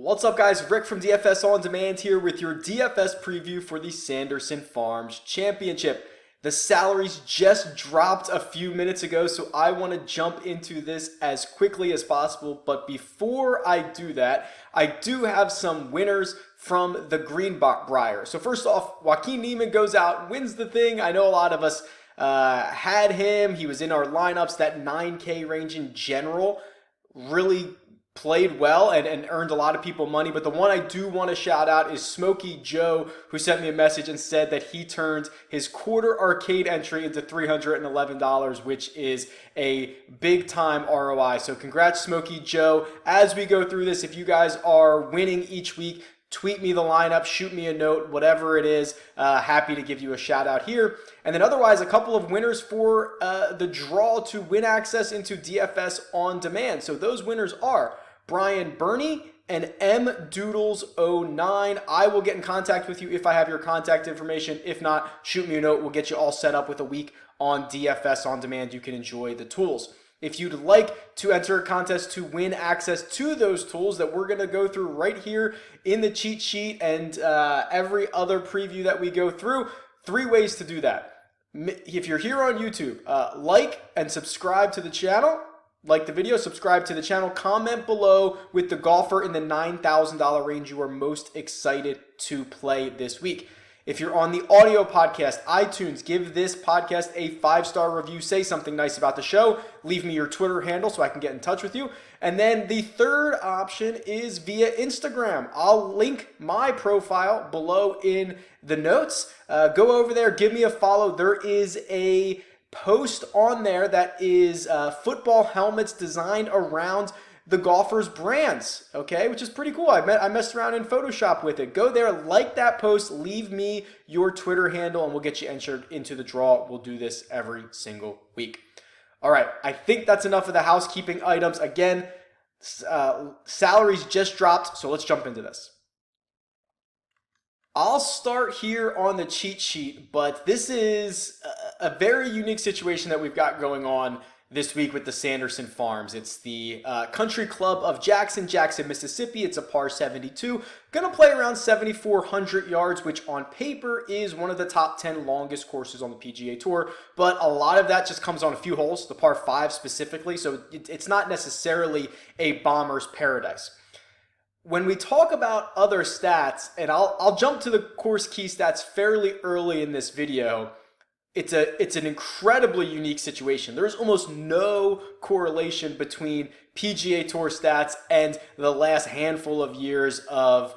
What's up, guys? Rick from DFS On Demand here with your DFS preview for the Sanderson Farms Championship. The salaries just dropped a few minutes ago, so I want to jump into this as quickly as possible. But before I do that, I do have some winners from the Greenback Brier. So first off, Joaquin Niemann goes out and wins the thing. I know a lot of us had him. He was in our lineups, that 9K range in general. Really played well and earned a lot of people money. But the one I do want to shout out is Smokey Joe, who sent me a message and said that he turned his quarter arcade entry into $311, which is a big time ROI. So congrats, Smokey Joe. As we go through this, if you guys are winning each week, tweet me the lineup, shoot me a note, whatever it is. Happy to give you a shout out here. And then otherwise, a couple of winners for the draw to win access into DFS On Demand. So those winners are Brian Burney and M Doodles 09. I will get in contact with you if I have your contact information. If not, shoot me a note. We'll get you all set up with a week on DFS On Demand. You can enjoy the tools. If you'd like to enter a contest to win access to those tools that we're going to go through right here in the cheat sheet and every other preview that we go through, 3 ways to do that. If you're here on YouTube, like and subscribe to the channel. Like the video, subscribe to the channel, comment below with the golfer in the $9,000 range you are most excited to play this week. If you're on the audio podcast, iTunes, give this podcast a 5-star review. Say something nice about the show. Leave me your Twitter handle so I can get in touch with you. And then the third option is via Instagram. I'll link my profile below in the notes. Go over there, give me a follow. There is a post on there that is football helmets designed around the golfers' brands, okay, which is pretty cool. I messed around in Photoshop with it. Go there, like that post, leave me your Twitter handle, and we'll get you entered into the draw. We'll do this every single week. All right, I think that's enough of the housekeeping items. Again, salaries just dropped, so let's jump into this. I'll start here on the cheat sheet, but this is a very unique situation that we've got going on this week with the Sanderson Farms. It's the Country Club of Jackson, Mississippi. It's a par 72. Going to play around 7,400 yards, which on paper is one of the top 10 longest courses on the PGA Tour. But a lot of that just comes on a few holes, the par 5 specifically. So it's not necessarily a bomber's paradise. When we talk about other stats, and I'll jump to the course key stats fairly early in this video, it's an incredibly unique situation. There's almost no correlation between PGA Tour stats and the last handful of years of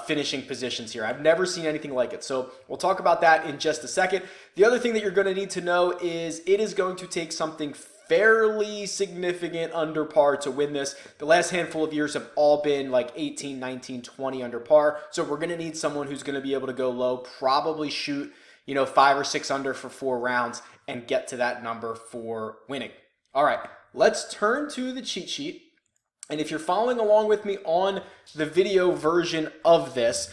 finishing positions here. I've never seen anything like it. So we'll talk about that in just a second. The other thing that you're going to need to know is it is going to take something fairly significant under par to win this. The last handful of years have all been like 18, 19, 20 under par. So we're going to need someone who's going to be able to go low, probably shoot, 5 or 6 under for 4 rounds and get to that number for winning. All right, let's turn to the cheat sheet. And if you're following along with me on the video version of this,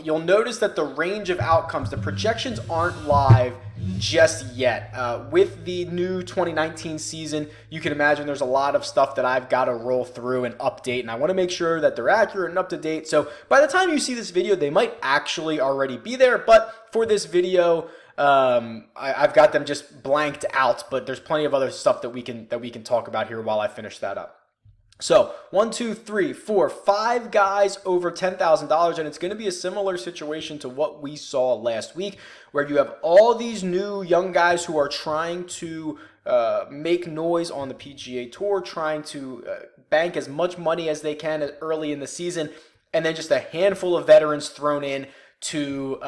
you'll notice that the range of outcomes, the projections aren't live just yet. With the new 2019 season, you can imagine there's a lot of stuff that I've got to roll through and update, and I want to make sure that they're accurate and up to date. So by the time you see this video, they might actually already be there, but for this video, I've got them just blanked out, but there's plenty of other stuff that we can talk about here while I finish that up. So 1, 2, 3, 4, 5 guys over $10,000, and it's going to be a similar situation to what we saw last week, where you have all these new young guys who are trying to make noise on the PGA Tour, trying to bank as much money as they can early in the season, and then just a handful of veterans thrown in to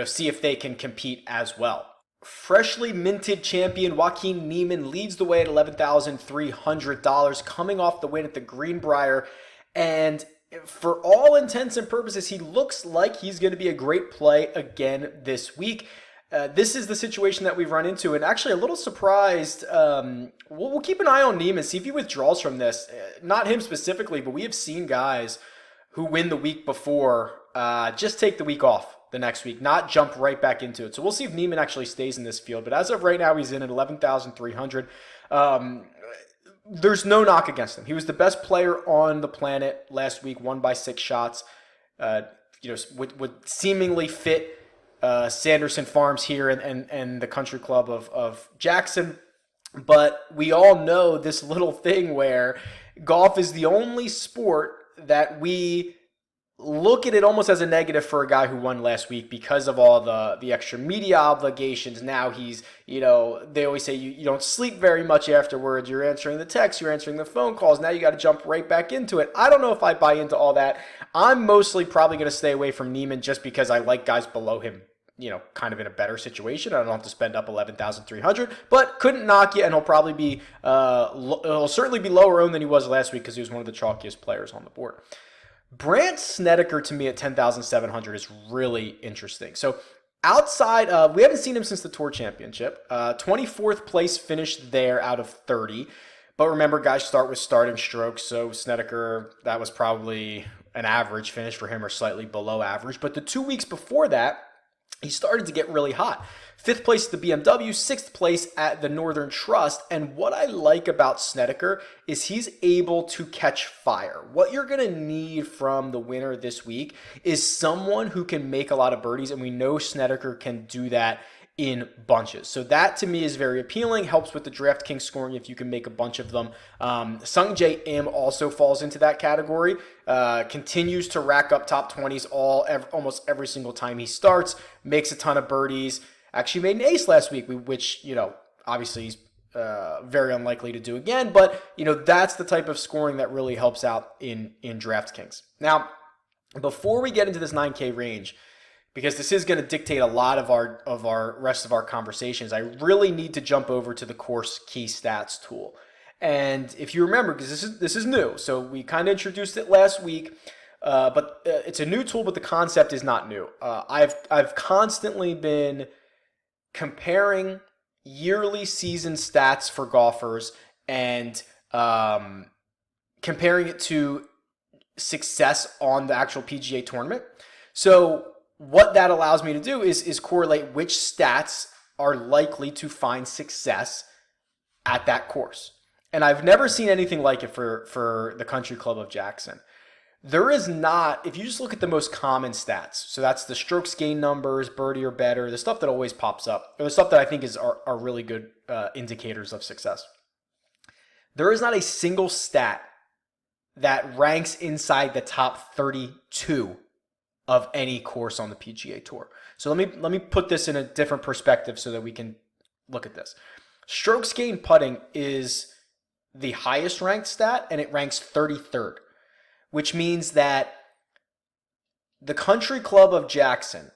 see if they can compete as well. Freshly minted champion Joaquin Niemann leads the way at $11,300, coming off the win at the Greenbrier. And for all intents and purposes, he looks like he's going to be a great play again this week. This is the situation that we've run into, and actually a little surprised. We'll keep an eye on Niemann, see if he withdraws from this. Not him specifically, but we have seen guys who win the week before just take the week off the next week, not jump right back into it. So we'll see if Niemann actually stays in this field. But as of right now, he's in at 11,300. there's no knock against him. He was the best player on the planet last week, won by 6 shots. Would seemingly fit Sanderson Farms here and the country club of Jackson. But we all know this little thing where golf is the only sport that we look at it almost as a negative for a guy who won last week because of all the extra media obligations. Now he's, they always say you don't sleep very much afterwards. You're answering the texts, you're answering the phone calls. Now you got to jump right back into it. I don't know if I buy into all that. I'm mostly probably going to stay away from Neiman just because I like guys below him, kind of in a better situation. I don't have to spend up 11,300, but couldn't knock you, and he'll probably be, he'll certainly be lower owned than he was last week because he was one of the chalkiest players on the board. Brandt Snedeker to me at 10,700 is really interesting. So outside, we haven't seen him since the Tour Championship. 24th place finished there out of 30. But remember, guys start with start and strokes. So Snedeker, that was probably an average finish for him or slightly below average. But the 2 weeks before that, he started to get really hot. 5th place at the BMW, 6th place at the Northern Trust. And what I like about Snedeker is he's able to catch fire. What you're going to need from the winner this week is someone who can make a lot of birdies. And we know Snedeker can do that in bunches. So that to me is very appealing. Helps with the DraftKings scoring if you can make a bunch of them. Sung Jae Im also falls into that category. Continues to rack up top 20s almost every single time he starts. Makes a ton of birdies. Actually made an ace last week, which, obviously he's very unlikely to do again. But, that's the type of scoring that really helps out in DraftKings. Now, before we get into this 9K range, because this is going to dictate a lot of our rest of our conversations, I really need to jump over to the course key stats tool. And if you remember, because this is new, so we kind of introduced it last week, but it's a new tool, but the concept is not new. I've constantly been comparing yearly season stats for golfers and comparing it to success on the actual PGA tournament. So what that allows me to do is correlate which stats are likely to find success at that course. And I've never seen anything like it for the Country Club of Jackson. There is not, if you just look at the most common stats, so that's the strokes gain numbers, birdie or better, the stuff that always pops up, or the stuff that I think are really good indicators of success. There is not a single stat that ranks inside the top 32 of any course on the PGA Tour. So let me put this in a different perspective so that we can look at this. Strokes gained putting is the highest ranked stat, and it ranks 33rd, which means that the Country Club of Jackson,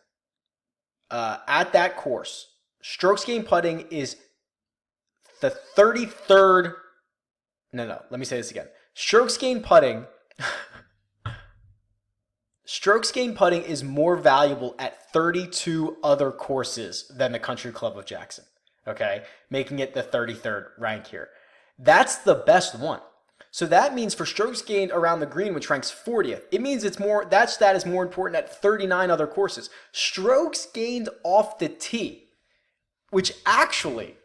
at that course, strokes gained putting is the 33rd. No, let me say this again. Strokes gained putting is more valuable at 32 other courses than the Country Club of Jackson, okay? Making it the 33rd rank here. That's the best one. So that means for strokes gained around the green, which ranks 40th, it means that stat is more important at 39 other courses. Strokes gained off the tee, which actually,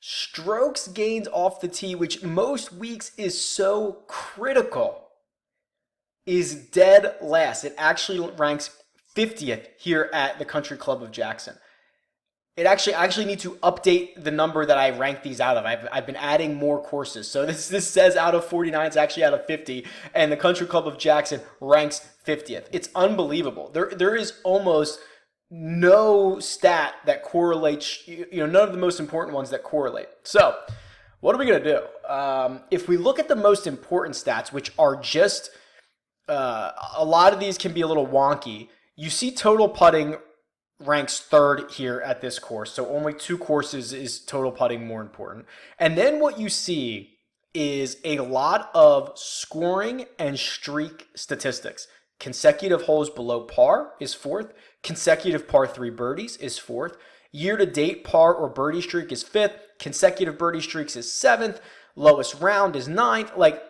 strokes gained off the tee, which most weeks is so critical, is dead last. It actually ranks 50th here at the Country Club of Jackson. I actually need to update the number that I rank these out of. I've been adding more courses. So this says out of 49, it's actually out of 50, and the Country Club of Jackson ranks 50th. It's unbelievable. There is almost no stat that correlates, none of the most important ones that correlate. So what are we going to do? If we look at the most important stats, which are just, a lot of these can be a little wonky. You see total putting ranks 3rd here at this course. So only 2 courses is total putting more important. And then what you see is a lot of scoring and streak statistics. Consecutive holes below par is 4th. Consecutive par 3 birdies is 4th. Year-to-date par or birdie streak is 5th. Consecutive birdie streaks is 7th. Lowest round is 9th.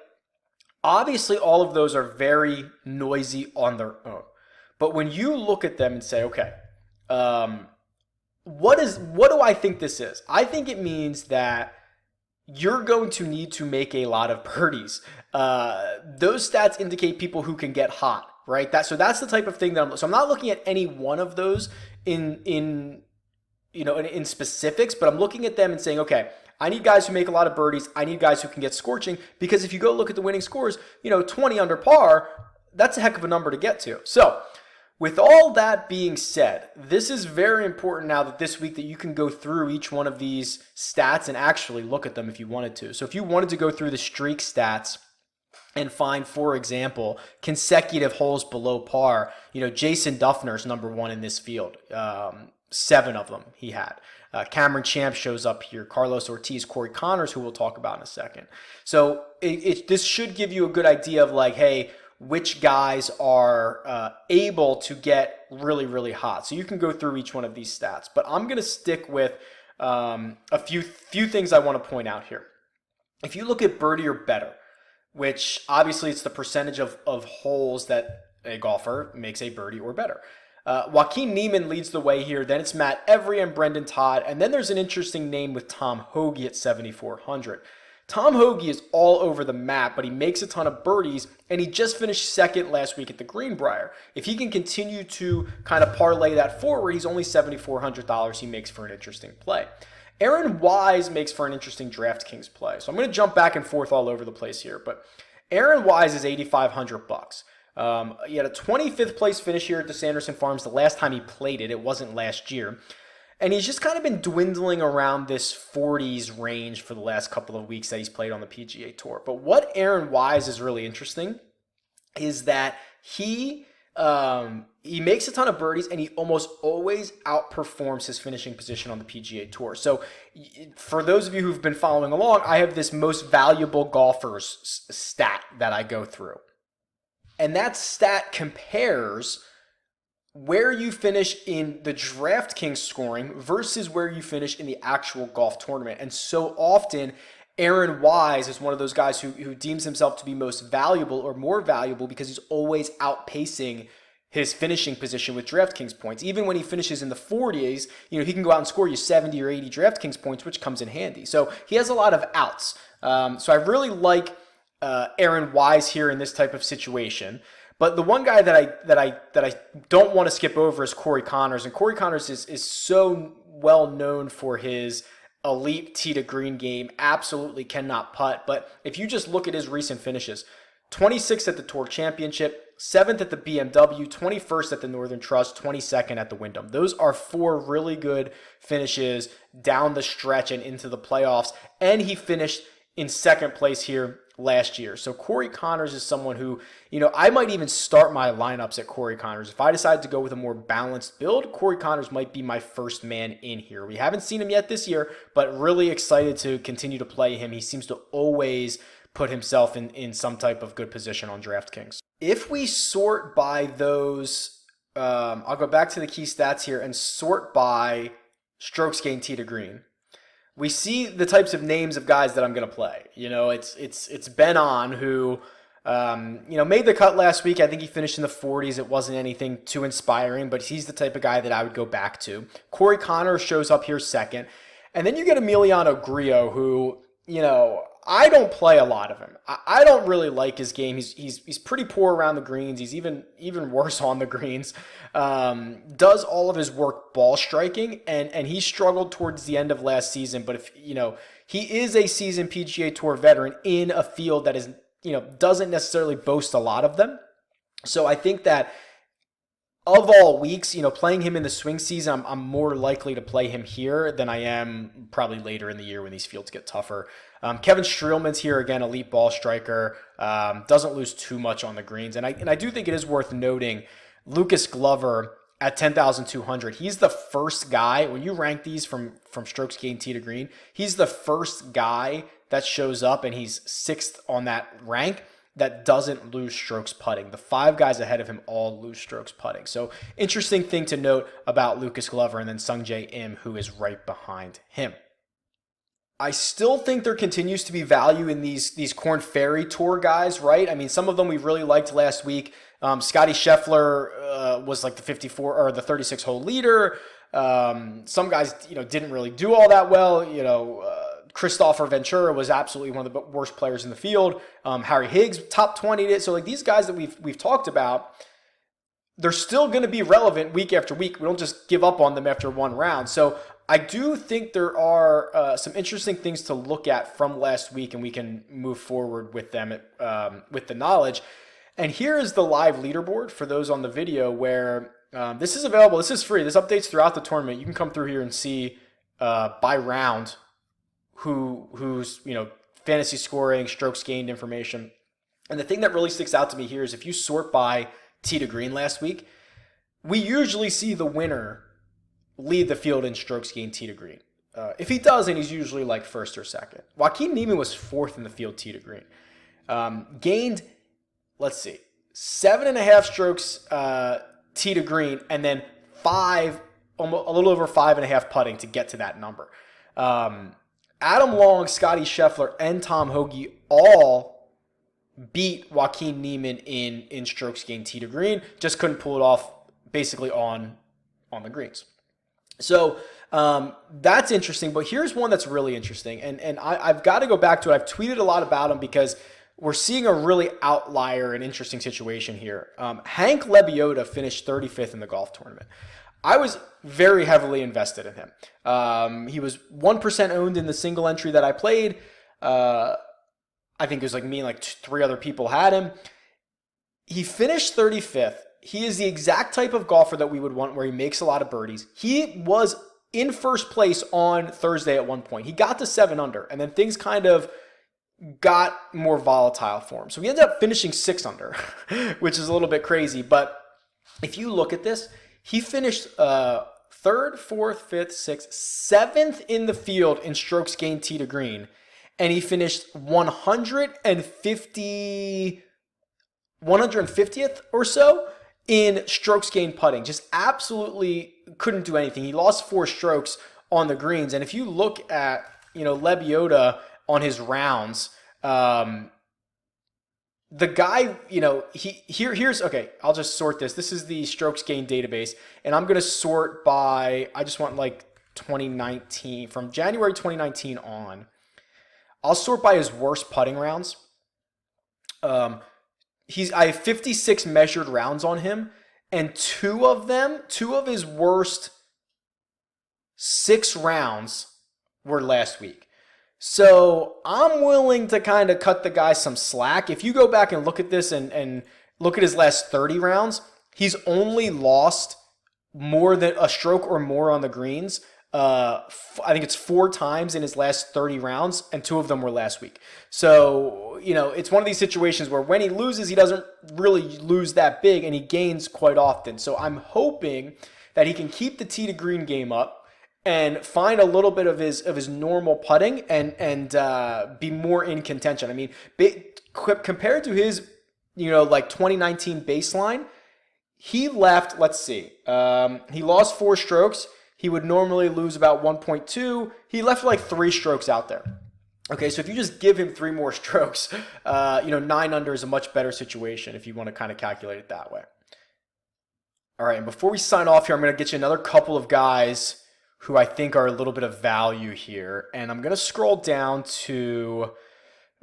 Obviously, all of those are very noisy on their own. But when you look at them and say, okay, what do I think this is? I think it means that you're going to need to make a lot of birdies. Those stats indicate people who can get hot, right? So that's the type of thing that I'm not looking at any one of those in specifics, but I'm looking at them and saying, okay, I need guys who make a lot of birdies. I need guys who can get scorching, because if you go look at the winning scores, 20 under par, that's a heck of a number to get to. So with all that being said, this is very important now that this week that you can go through each one of these stats and actually look at them if you wanted to. So if you wanted to go through the streak stats and find, for example, consecutive holes below par, Jason Duffner's number one in this field. 7 of them he had. Cameron Champ shows up here. Carlos Ortiz, Corey Connors, who we'll talk about in a second. So this should give you a good idea of like, hey, which guys are able to get really, really hot. So you can go through each one of these stats. But I'm going to stick with a few things I want to point out here. If you look at birdie or better, which obviously it's the percentage of holes that a golfer makes a birdie or better. Joaquin Niemann leads the way here. Then it's Matt Every and Brendan Todd. And then there's an interesting name with Tom Hoagie at 7,400. Tom Hoagie is all over the map, but he makes a ton of birdies, and he just finished second last week at the Greenback Brier. If he can continue to kind of parlay that forward, he's only $7,400 he makes for an interesting play. Aaron Wise makes for an interesting DraftKings play. So I'm going to jump back and forth all over the place here, but Aaron Wise is $8,500. He had a 25th place finish here at the Sanderson Farms the last time he played it. It wasn't last year. And he's just kind of been dwindling around this 40s range for the last couple of weeks that he's played on the PGA Tour. But what Aaron Wise is really interesting is that he makes a ton of birdies, and he almost always outperforms his finishing position on the PGA Tour. So for those of you who've been following along, I have this most valuable golfers stat that I go through. And that stat compares where you finish in the DraftKings scoring versus where you finish in the actual golf tournament. And so often, Aaron Wise is one of those guys who deems himself to be most valuable or more valuable because he's always outpacing his finishing position with DraftKings points. Even when he finishes in the 40s, he can go out and score you 70 or 80 DraftKings points, which comes in handy. So he has a lot of outs. So I really like Aaron Wise here in this type of situation. But the one guy that I don't want to skip over is Corey Connors, and Corey Connors is so well known for his elite tee to green game. Absolutely cannot putt. But if you just look at his recent finishes, 26th at the Tour Championship, 7th at the BMW, 21st at the Northern Trust, 22nd at the Wyndham. Those are 4 really good finishes down the stretch and into the playoffs. And he finished in second place here last year. So Corey Connors is someone who, I might even start my lineups at Corey Connors. If I decide to go with a more balanced build, Corey Connors might be my first man in here. We haven't seen him yet this year, but really excited to continue to play him. He seems to always put himself in some type of good position on DraftKings. If we sort by those, I'll go back to the key stats here and sort by strokes gained tee to green. We see the types of names of guys that I'm going to play. It's Ben On, who, made the cut last week. I think he finished in the 40s. It wasn't anything too inspiring, but he's the type of guy that I would go back to. Corey Connors shows up here second. And then you get Emiliano Grillo, who, I don't play a lot of him. I don't really like his game. He's pretty poor around the greens. He's even worse on the greens. Does all of his work ball striking, and he struggled towards the end of last season. But if he is a seasoned PGA Tour veteran in a field that is doesn't necessarily boast a lot of them. So I think that of all weeks, playing him in the swing season, I'm more likely to play him here than I am probably later in the year when these fields get tougher. Kevin Streelman's here again, elite ball striker, doesn't lose too much on the greens, and I do think it is worth noting Lucas Glover at 10,200. He's the first guy when you rank these from strokes gained tee to green. He's the first guy that shows up, and he's 6th on that rank that doesn't lose strokes putting. The 5 guys ahead of him all lose strokes putting. So interesting thing to note about Lucas Glover, and then Sungjae Im, who is right behind him. I still think there continues to be value in these Korn Ferry Tour guys, right? I mean, some of them we really liked last week. Scotty Scheffler was like the 54 or the 36-hole leader. Some guys, didn't really do all that well. Christopher Ventura was absolutely one of the worst players in the field. Harry Higgs top 20'd it. So like these guys that we've talked about, they're still going to be relevant week after week. We don't just give up on them after one round. So I do think there are some interesting things to look at from last week, and we can move forward with them with the knowledge. And here is the live leaderboard for those on the video where this is available. This is free. This updates throughout the tournament. You can come through here and see by round who's fantasy scoring, strokes gained information. And the thing that really sticks out to me here is if you sort by tee to green last week, we usually see the winner lead the field in strokes gained tee to green. If he doesn't, he's usually like first or second. Joaquin Niemann was fourth in the field tee to green. Gained, let's see, 7.5 strokes tee to green, and then a little over 5.5 putting to get to that number. Adam Long, Scotty Scheffler, and Tom Hoagie all beat Joaquin Niemann in strokes gained tee to green. Just couldn't pull it off basically on the greens. So that's interesting. But here's one that's really interesting. And I've got to go back to it. I've tweeted a lot about him because we're seeing a really outlier and interesting situation here. Hank Leviosa finished 35th in the golf tournament. I was very heavily invested in him. He was 1% owned in the single entry that I played. I think it was like me and like 3 other people had him. He finished 35th. He is the exact type of golfer that we would want where he makes a lot of birdies. He was in first place on Thursday at one point. He got to 7 under, and then things kind of got more volatile for him. So he ended up finishing 6 under, which is a little bit crazy. But if you look at this, he finished 3rd, 4th, 5th, 6th, 7th in the field in strokes gained tee to green. And he finished 150th or so in strokes gained putting. Just absolutely couldn't do anything. He lost 4 strokes on the greens. And if you look at, Leviosa on his rounds, the guy, here's, okay, I'll just sort this. This is the strokes gained database, and I'm going to sort by, I just want like 2019, from January 2019 on. I'll sort by his worst putting rounds. I have 56 measured rounds on him, and two of his worst 6 rounds were last week. So I'm willing to kind of cut the guy some slack. If you go back and look at this and look at his last 30 rounds, he's only lost more than a stroke or more on the greens. I think it's 4 times in his last 30 rounds, and 2 of them were last week. So, it's one of these situations where when he loses, he doesn't really lose that big, and he gains quite often. So I'm hoping that he can keep the tee to green game up and find a little bit of his normal putting and be more in contention. I mean, compared to his, like 2019 baseline, he left, let's see, he lost 4 strokes. He would normally lose about 1.2. He left like 3 strokes out there. Okay, so if you just give him 3 more strokes, 9 under is a much better situation if you want to kind of calculate it that way. All right, and before we sign off here, I'm going to get you another couple of guys who I think are a little bit of value here. And I'm going to scroll down to,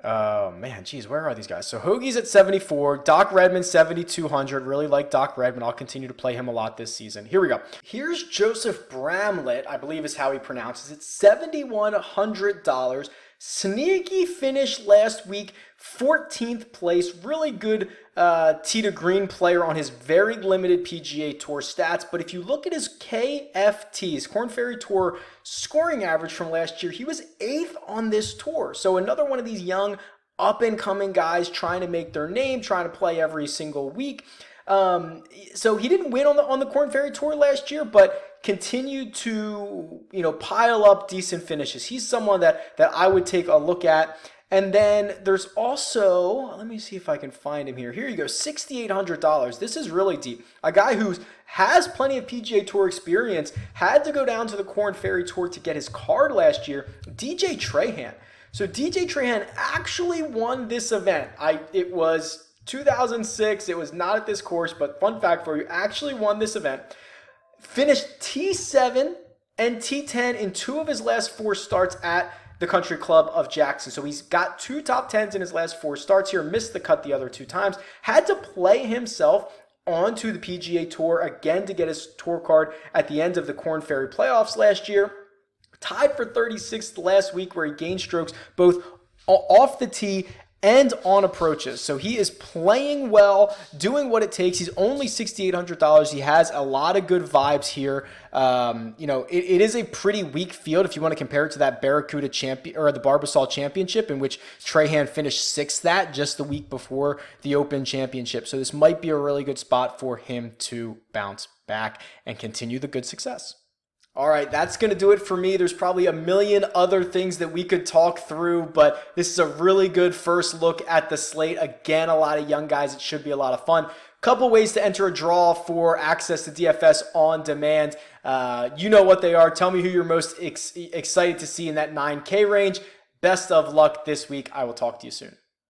where are these guys? So Hoagie's at 74, Doc Redman 7,200. Really like Doc Redman. I'll continue to play him a lot this season. Here we go. Here's Joseph Bramlett, I believe is how he pronounces it, $7,100. Sneaky finish last week, 14th place. Really good tee to green player on his very limited PGA Tour stats. But if you look at his KFTs, Korn Ferry Tour scoring average from last year, he was 8th on this tour. So another one of these young up-and-coming guys trying to make their name, trying to play every single week. So he didn't win on the Korn Ferry Tour last year, but continued to, pile up decent finishes. He's someone that I would take a look at. And then there's also, let me see if I can find him here. Here you go, $6,800. This is really deep. A guy who has plenty of PGA Tour experience, had to go down to the Korn Ferry Tour to get his card last year, DJ Trahan. So DJ Trahan actually won this event. It was 2006. It was not at this course, but fun fact for you, actually won this event. Finished T7 and T10 in 2 of his last 4 starts at the Country Club of Jackson. So he's got 2 top 10s in his last 4 starts here, missed the cut the other 2 times, had to play himself onto the PGA Tour again to get his tour card at the end of the Korn Ferry playoffs last year. Tied for 36th last week where he gained strokes both off the tee and on approaches. So he is playing well, doing what it takes. He's only $6,800. He has a lot of good vibes here. It is a pretty weak field if you want to compare it to that Barracuda champion or the Barbasol Championship, in which Trahan finished 6th just the week before the Open Championship. So this might be a really good spot for him to bounce back and continue the good success. All right, that's going to do it for me. There's probably a million other things that we could talk through, but this is a really good first look at the slate. Again, a lot of young guys. It should be a lot of fun. Couple ways to enter a draw for access to DFS on demand. You know what they are. Tell me who you're most excited to see in that 9K range. Best of luck this week. I will talk to you soon.